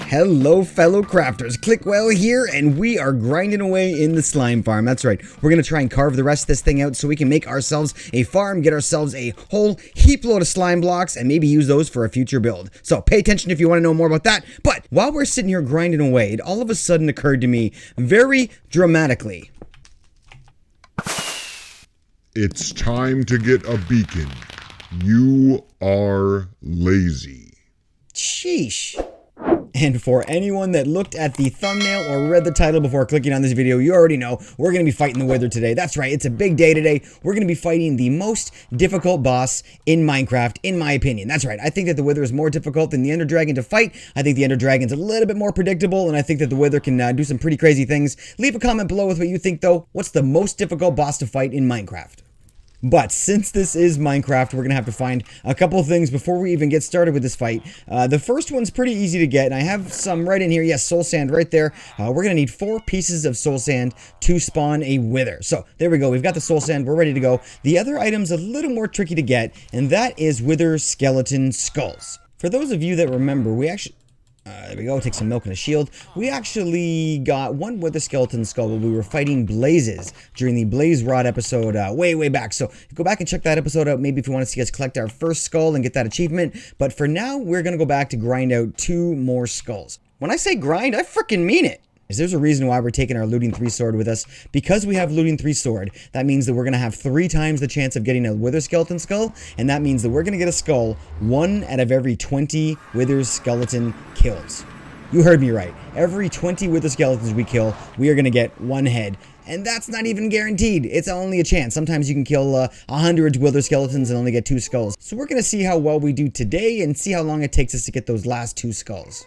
Hello fellow crafters, Clickwell here, and we are grinding away in the slime farm. That's right, we're going to try and carve the rest of this thing out so we can make ourselves a farm, get ourselves a whole heap load of slime blocks, and maybe use those for a future build. So pay attention if you want to know more about that. But while we're sitting here grinding away, it all of a sudden occurred to me very dramatically. It's time to get a beacon. You are lazy. Sheesh. And for anyone that looked at the thumbnail or read the title before clicking on this video, you already know we're going to be fighting the Wither today. That's right, it's a big day today. We're going to be fighting the most difficult boss in Minecraft, in my opinion. That's right, I think that the Wither is more difficult than the Ender Dragon to fight. I think the Ender Dragon's a little bit more predictable, and I think that the Wither can do some pretty crazy things. Leave a comment below with what you think, though. What's the most difficult boss to fight in Minecraft? But since this is Minecraft, we're going to have to find a couple of things before we even get started with this fight. The first one's pretty easy to get, and I have some right in here. Yes, soul sand right there. We're going to need 4 pieces of soul sand to spawn a Wither. So there we go. We've got the soul sand. We're ready to go. The other item's a little more tricky to get, and that is Wither skeleton skulls. For those of you that remember, we actually... there we go, take some milk and a shield. We actually got one Wither skeleton skull when we were fighting Blazes during the Blaze Rod episode way back. So go back and check that episode out, maybe if you want to see us collect our first skull and get that achievement. But for now, we're going to go back to grind out 2 more skulls. When I say grind, I freaking mean it. There's a reason why we're taking our Looting 3 sword with us. Because we have Looting 3 sword, that means that we're going to have 3 times the chance of getting a Wither skeleton skull, and that means that we're going to get a skull 1 out of every 20 Wither skeleton kills. You heard me right. Every 20 Wither skeletons we kill, we are going to get 1 head. And that's not even guaranteed. It's only a chance. Sometimes you can kill 100 Wither skeletons and only get 2 skulls. So we're going to see how well we do today and see how long it takes us to get those last 2 skulls.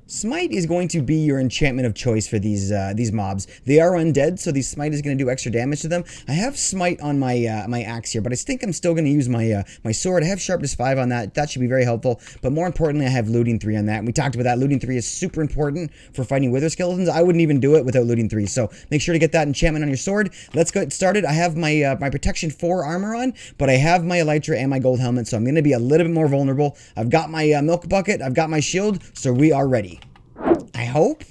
Smite is going to be your enchantment of choice for these mobs. They are undead, so the smite is going to do extra damage to them. I have smite on my my axe here, but I think I'm still going to use my my sword. I have sharpness 5 on that. That should be very helpful. But more importantly, I have looting 3 on that. And we talked about that. Looting 3 is super important for fighting Wither skeletons. I wouldn't even do it without looting 3. So make sure to get that enchantment on your sword. Let's get started. I have my my protection 4 armor on, but I have my elytra and my gold helmet, so I'm going to be a little bit more vulnerable. I've got my milk bucket. I've got my shield, so we are ready. I hope.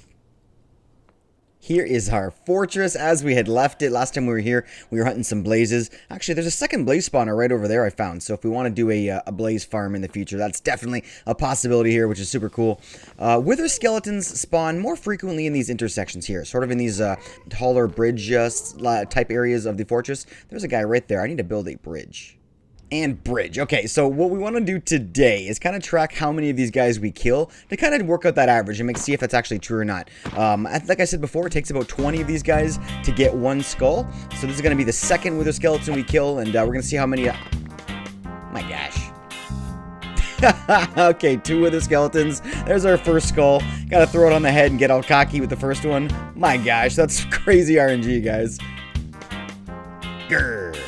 Here is our fortress as we had left it. Last time we were here, we were hunting some blazes. Actually, there's a second blaze spawner right over there I found. So if we want to do a blaze farm in the future, that's definitely a possibility here, which is super cool. Wither skeletons spawn more frequently in these intersections here, sort of in these taller bridge type areas of the fortress. There's a guy right there. I need to build a bridge. And bridge. Okay, so what we want to do today is kind of track how many of these guys we kill to kind of work out that average and see if that's actually true or not. Like I said before, it takes about 20 of these guys to get 1 skull. So this is going to be the second Wither skeleton we kill, and we're going to see how many... my gosh. Okay, 2 Wither skeletons. There's our first skull. Gotta throw it on the head and get all cocky with the first one. My gosh, that's crazy RNG, guys. Grr.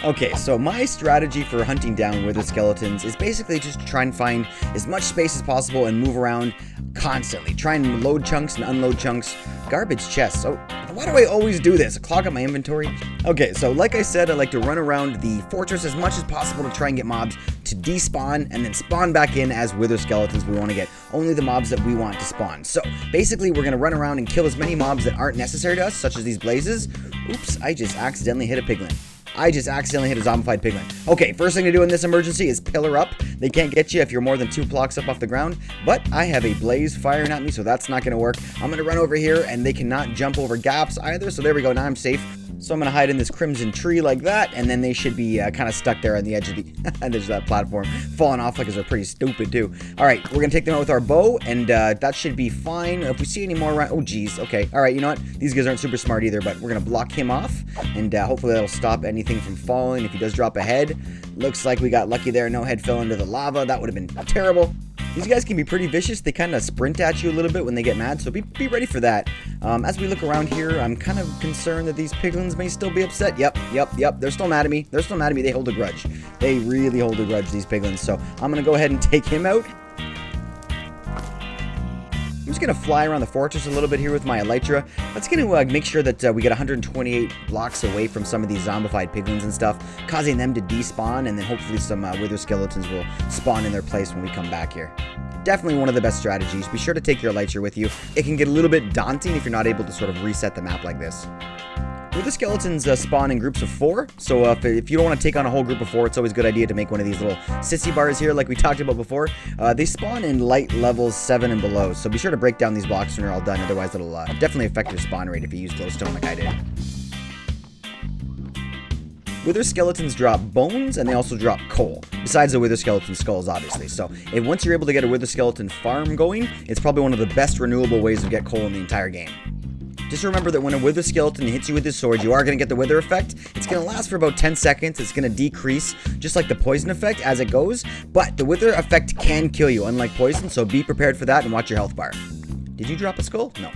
Okay, so my strategy for hunting down Wither skeletons is basically just to try and find as much space as possible and move around constantly. Try and load chunks and unload chunks. Garbage chests. So why do I always do this? Clog up my inventory? Okay, so like I said, I like to run around the fortress as much as possible to try and get mobs to despawn and then spawn back in as Wither skeletons. We want to get only the mobs that we want to spawn. So basically, we're going to run around and kill as many mobs that aren't necessary to us, such as these blazes. Oops, I just accidentally hit a piglin. I just accidentally hit a zombified piglin. Okay, first thing to do in this emergency is pillar up. They can't get you if you're more than 2 blocks up off the ground, but I have a blaze firing at me, so that's not going to work. I'm going to run over here, and they cannot jump over gaps either, so there we go. Now I'm safe. So I'm going to hide in this crimson tree like that, and then they should be kind of stuck there on the edge of the edge of that platform, falling off like they're pretty stupid too. All right, we're going to take them out with our bow, and that should be fine. If we see any more around... oh, geez. Okay. All right, you know what? These guys aren't super smart either, but we're going to block him off, and hopefully that'll stop anything from falling. If he does drop a head, looks like we got lucky there. No head fell into the lava. That would have been terrible. These guys can be pretty vicious. They kind of sprint at you a little bit when they get mad, so be ready for that. As we look around here, I'm kind of concerned that these piglins may still be upset. Yep. They're still mad at me. They hold a grudge. They really hold a grudge, these piglins. So I'm going to go ahead and take him out. I'm just going to fly around the fortress a little bit here with my elytra. That's going to make sure that we get 128 blocks away from some of these zombified piglins and stuff, causing them to despawn, and then hopefully some wither skeletons will spawn in their place when we come back here. definitely one of the best strategies. Be sure to take your elytra with you. It can get a little bit daunting if you're not able to sort of reset the map like this. Wither skeletons spawn in groups of 4, so if you don't want to take on a whole group of 4, it's always a good idea to make one of these little sissy bars here like we talked about before. They spawn in light levels 7 and below, so be sure to break down these blocks when you're all done, otherwise it'll definitely affect your spawn rate if you use glowstone like I did. Wither skeletons drop bones, and they also drop coal, besides the wither skeleton skulls, obviously. So, once you're able to get a wither skeleton farm going, it's probably one of the best renewable ways to get coal in the entire game. Just remember that when a wither skeleton hits you with his sword, you are going to get the wither effect. It's going to last for about 10 seconds. It's going to decrease, just like the poison effect, as it goes. But the wither effect can kill you, unlike poison, so be prepared for that and watch your health bar. Did you drop a skull? No.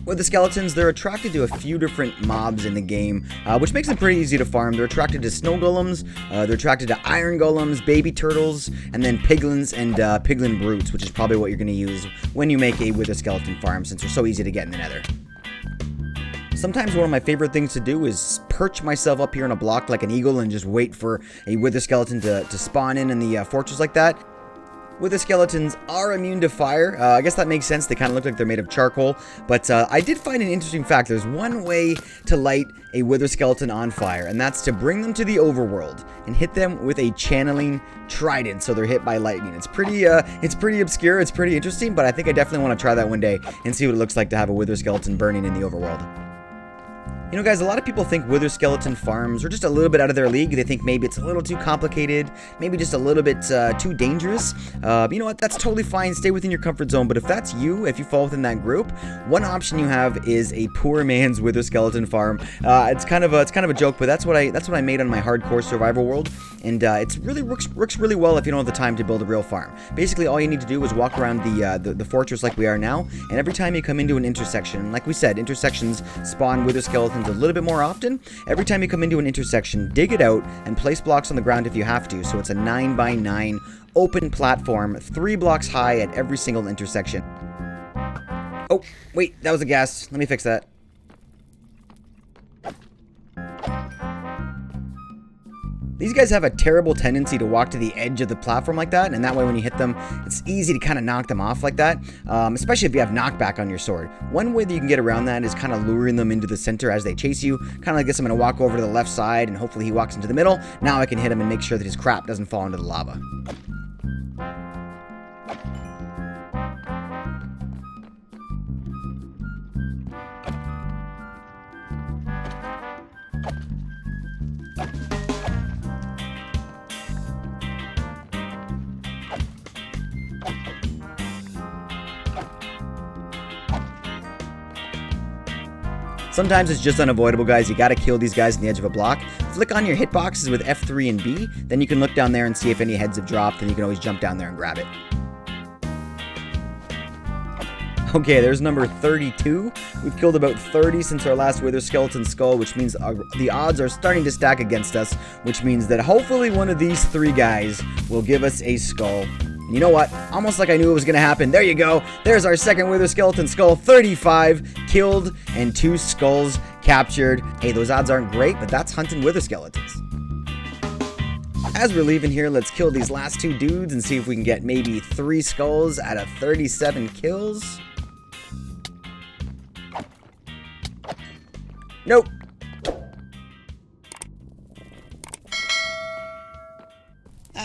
Wither skeletons, they're attracted to a few different mobs in the game, which makes them pretty easy to farm. They're attracted to snow golems, they're attracted to iron golems, baby turtles, and then piglins and piglin brutes, which is probably what you're going to use when you make a wither skeleton farm, since they're so easy to get in the nether. Sometimes one of my favorite things to do is perch myself up here on a block like an eagle and just wait for a wither skeleton to spawn in the fortress like that. Wither skeletons are immune to fire. I guess that makes sense. They kind of look like they're made of charcoal. But I did find an interesting fact. There's one way to light a wither skeleton on fire, and that's to bring them to the overworld and hit them with a channeling trident so they're hit by lightning. It's pretty obscure. It's pretty interesting, but I think I definitely want to try that one day and see what it looks like to have a wither skeleton burning in the overworld. You know, guys, a lot of people think wither skeleton farms are just a little bit out of their league. They think maybe it's a little too complicated, maybe just a little bit too dangerous. You know what? That's totally fine. Stay within your comfort zone. But if that's you, if you fall within that group, one option you have is a poor man's wither skeleton farm. It's kind of a joke, but that's what I made on my hardcore survival world, and it's really works really well if you don't have the time to build a real farm. Basically, all you need to do is walk around the fortress like we are now, and every time you come into an intersection, like we said, intersections spawn wither skeletons a little bit more often. Every time you come into an intersection, dig it out and place blocks on the ground if you have to. So it's a 9x9 open platform, 3 blocks high at every single intersection. Oh, wait, that was a gas. Let me fix that. These guys have a terrible tendency to walk to the edge of the platform like that, and that way when you hit them, it's easy to kind of knock them off like that, especially if you have knockback on your sword. One way that you can get around that is kind of luring them into the center as they chase you. Kind of like this, I'm going to walk over to the left side, and hopefully he walks into the middle. Now I can hit him and make sure that his crap doesn't fall into the lava. Sometimes it's just unavoidable, guys. You gotta kill these guys on the edge of a block. Flick on your hitboxes with F3 and B, then you can look down there and see if any heads have dropped, and you can always jump down there and grab it. Okay, there's number 32. We've killed about 30 since our last wither skeleton skull, which means the odds are starting to stack against us, which means that hopefully one of these 3 guys will give us a skull. You know what? Almost like I knew it was going to happen. There you go. There's our second wither skeleton skull. 35 killed and 2 skulls captured. Hey, those odds aren't great, but that's hunting wither skeletons. As we're leaving here, let's kill these last 2 dudes and see if we can get maybe 3 skulls out of 37 kills. Nope.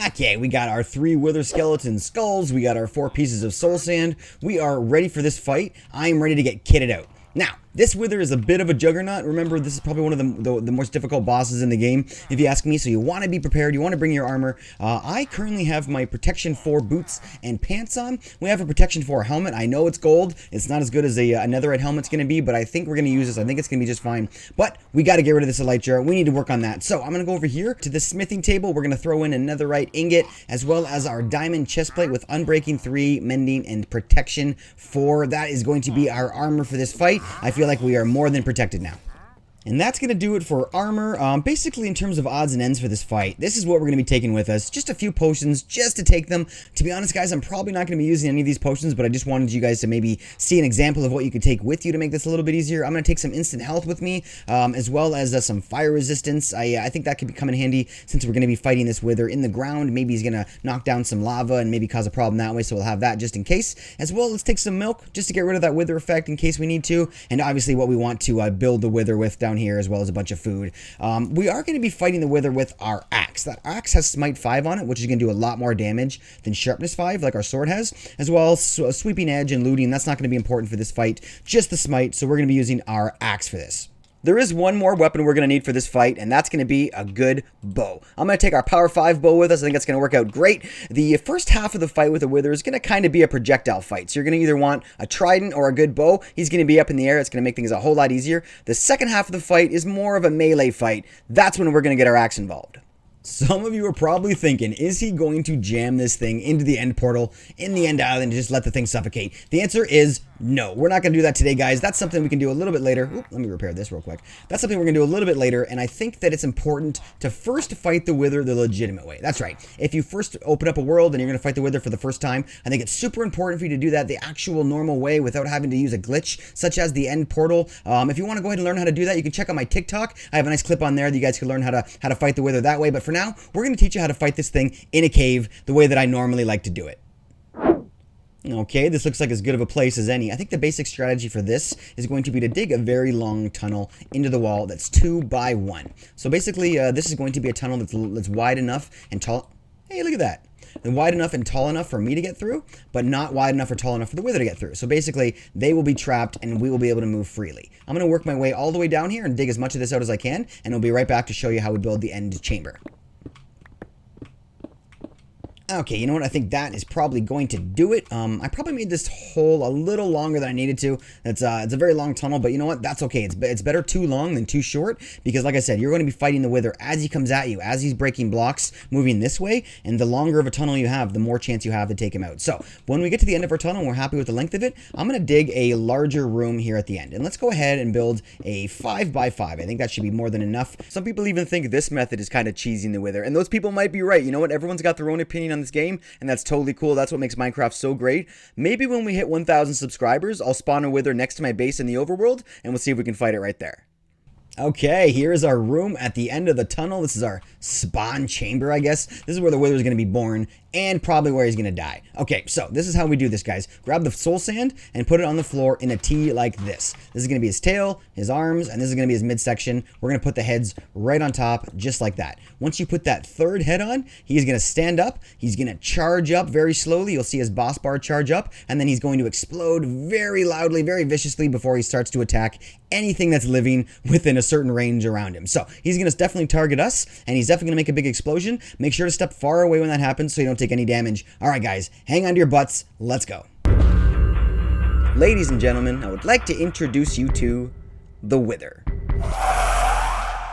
Okay, we got our 3 wither skeleton skulls, we got our 4 pieces of soul sand, we are ready for this fight. I am ready to get kitted out. Now, this wither is a bit of a juggernaut. Remember, this is probably one of the most difficult bosses in the game, if you ask me, so you want to be prepared, you want to bring your armor. I currently have my Protection 4 boots and pants on. We have a Protection 4 helmet. I know it's gold. It's not as good as a netherite helmet's going to be, but I think we're going to use this. I think it's going to be just fine. But we got to get rid of this elytra. We need to work on that. So I'm going to go over here to the smithing table. We're going to throw in a netherite ingot, as well as our diamond chestplate with Unbreaking 3, Mending, and Protection 4. That is going to be our armor for this fight. I feel like we are more than protected now. And that's going to do it for armor. Basically, in terms of odds and ends for this fight, this is what we're going to be taking with us. Just a few potions, just to take them. To be honest, guys, I'm probably not going to be using any of these potions, but I just wanted you guys to maybe see an example of what you could take with you to make this a little bit easier. I'm going to take some instant health with me, as well as some fire resistance. I think that could come in handy since we're going to be fighting this wither in the ground. Maybe he's going to knock down some lava and maybe cause a problem that way, so we'll have that just in case. As well, let's take some milk just to get rid of that wither effect in case we need to. And obviously what we want to build the wither with down here, as well as a bunch of food. We are going to be fighting the wither with our axe. That axe has smite 5 on it, which is going to do a lot more damage than sharpness 5 like our sword has, as well as sweeping edge and looting. That's not going to be important for this fight, just the smite, so we're going to be using our axe for this. There is one more weapon we're going to need for this fight, and that's going to be a good bow. I'm going to take our Power 5 bow with us. I think that's going to work out great. The first half of the fight with the wither is going to kind of be a projectile fight. So you're going to either want a trident or a good bow. He's going to be up in the air. It's going to make things a whole lot easier. The second half of the fight is more of a melee fight. That's when we're going to get our axe involved. Some of you are probably thinking, is he going to jam this thing into the end portal in the end island and just let the thing suffocate? The answer is no. We're not going to do that today, guys. That's something we can do a little bit later. Oop, let me repair this real quick. That's something we're going to do a little bit later, and I think that it's important to first fight the wither the legitimate way. That's right. If you first open up a world and you're going to fight the wither for the first time, I think it's super important for you to do that the actual normal way without having to use a glitch, such as the end portal. If you want to go ahead and learn how to do that, you can check out my TikTok. I have a nice clip on there that you guys can learn how to fight the wither that way. But for now, we're going to teach you how to fight this thing in a cave the way that I normally like to do it. Okay, this looks like as good of a place as any. I think the basic strategy for this is going to be to dig a very long tunnel into the wall that's 2 by 1. So basically, this is going to be a tunnel that's wide enough and tall. Hey, look at that. Wide enough and tall enough for me to get through, but not wide enough or tall enough for the wither to get through. So basically, they will be trapped and we will be able to move freely. I'm going to work my way all the way down here and dig as much of this out as I can, and I'll be right back to show you how we build the end chamber. Okay, you know what? I think that is probably going to do it. I probably made this hole a little longer than I needed to. It's a very long tunnel, but you know what? That's okay. It's better too long than too short, because like I said, you're going to be fighting the wither as he comes at you, as he's breaking blocks, moving this way, and the longer of a tunnel you have, the more chance you have to take him out. So when we get to the end of our tunnel and we're happy with the length of it, I'm going to dig a larger room here at the end. And let's go ahead and build a 5 by 5. I think that should be more than enough. Some people even think this method is kind of cheesing the wither, and those people might be right. You know what? Everyone's got their own opinion on this game, and that's totally cool. That's what makes Minecraft so great. Maybe when we hit 1,000 subscribers, I'll spawn a wither next to my base in the overworld, and we'll see if we can fight it right there. Okay, here is our room at the end of the tunnel. This is our spawn chamber, I guess. This is where the wither is going to be born, and probably where he's going to die. Okay, so this is how we do this, guys. Grab the soul sand and put it on the floor in a T like this. This is going to be his tail, his arms, and this is going to be his midsection. We're going to put the heads right on top, just like that. Once you put that third head on, he's going to stand up. He's going to charge up very slowly. You'll see his boss bar charge up, and then he's going to explode very loudly, very viciously before he starts to attack anything that's living within a certain range around him. So he's going to definitely target us, and he's definitely going to make a big explosion. Make sure to step far away when that happens so you don't take any damage. All right, guys, hang on to your butts. Let's go. Ladies and gentlemen, I would like to introduce you to the Wither.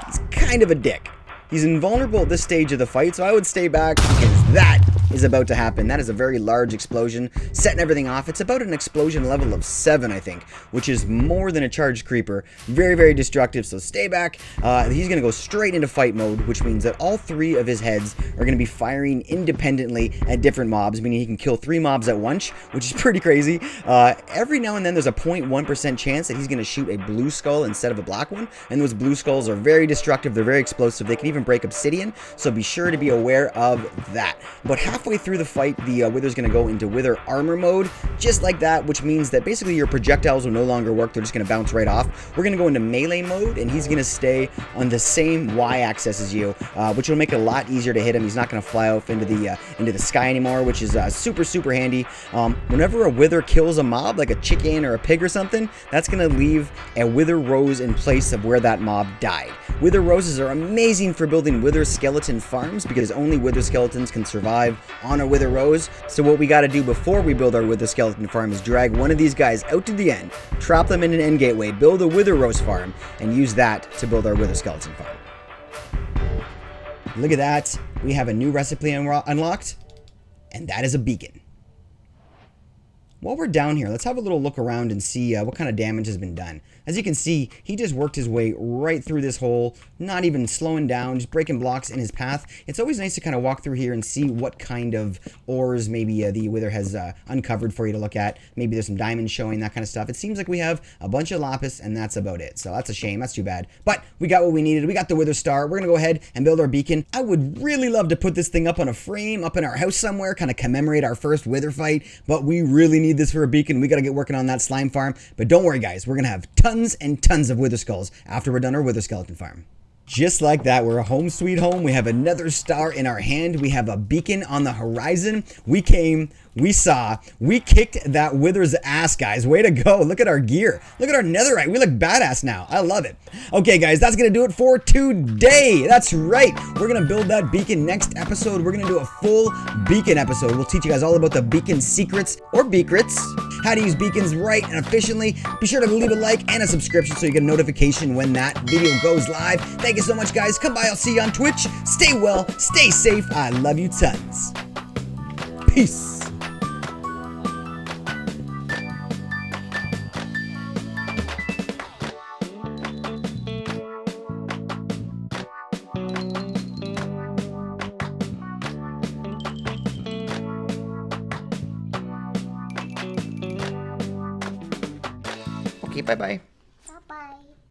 He's kind of a dick. He's invulnerable at this stage of the fight, so I would stay back because that is about to happen. That is a very large explosion, setting everything off. It's about an explosion level of 7, I think, which is more than a charged creeper. Very, very destructive, so stay back. He's going to go straight into fight mode, which means that all 3 of his heads are going to be firing independently at different mobs, meaning he can kill 3 mobs at once, which is pretty crazy. Every now and then, there's a 0.1% chance that he's going to shoot a blue skull instead of a black one, and those blue skulls are very destructive. They're very explosive. They can even break obsidian, so be sure to be aware of that. But halfway through the fight, the Wither's going to go into Wither armor mode, just like that, which means that basically your projectiles will no longer work. They're just going to bounce right off. We're going to go into melee mode, and he's going to stay on the same y-axis as you, which will make it a lot easier to hit him. He's not going to fly off into the sky anymore, which is super, super handy. Whenever a Wither kills a mob, like a chicken or a pig or something, that's going to leave a Wither rose in place of where that mob died. Wither roses are amazing for building Wither skeleton farms because only Wither skeletons can survive on a Wither rose. So what we got to do before we build our Wither skeleton farm is drag one of these guys out to the end, trap them in an end gateway, build a Wither rose farm, and use that to build our Wither skeleton farm. Look at that. We have a new recipe unlocked, and that is a beacon. while we're down here, let's have a little look around and see what kind of damage has been done. As you can see, he just worked his way right through this hole, not even slowing down, just breaking blocks in his path. It's always nice to kind of walk through here and see what kind of ores maybe the Wither has uncovered for you to look at. Maybe there's some diamonds showing, that kind of stuff. It seems like we have a bunch of lapis, and that's about it. So that's a shame. That's too bad. But we got what we needed. We got the Wither Star. We're going to go ahead and build our beacon. I would really love to put this thing up on a frame, up in our house somewhere, kind of commemorate our first Wither fight, but we really need this for a beacon. We got to get working on that slime farm. But don't worry, guys. We're going to have tons and tons of Wither Skulls after we're done our Wither Skeleton farm. Just like that, we're a home sweet home. We have another star in our hand. We have a beacon on the horizon. We came, we saw, we kicked that Wither's ass, guys. Way to go. Look at our gear. Look at our netherite. We look badass now. I love it. Okay, guys, that's going to do it for today. That's right. We're going to build that beacon next episode. We're going to do a full beacon episode. We'll teach you guys all about the beacon secrets or beakrets, how to use beacons right and efficiently. Be sure to leave a like and a subscription so you get a notification when that video goes live. Thank you so much, guys. Come by. I'll see you on Twitch. Stay well. Stay safe. I love you tons. Peace. Okay, bye-bye.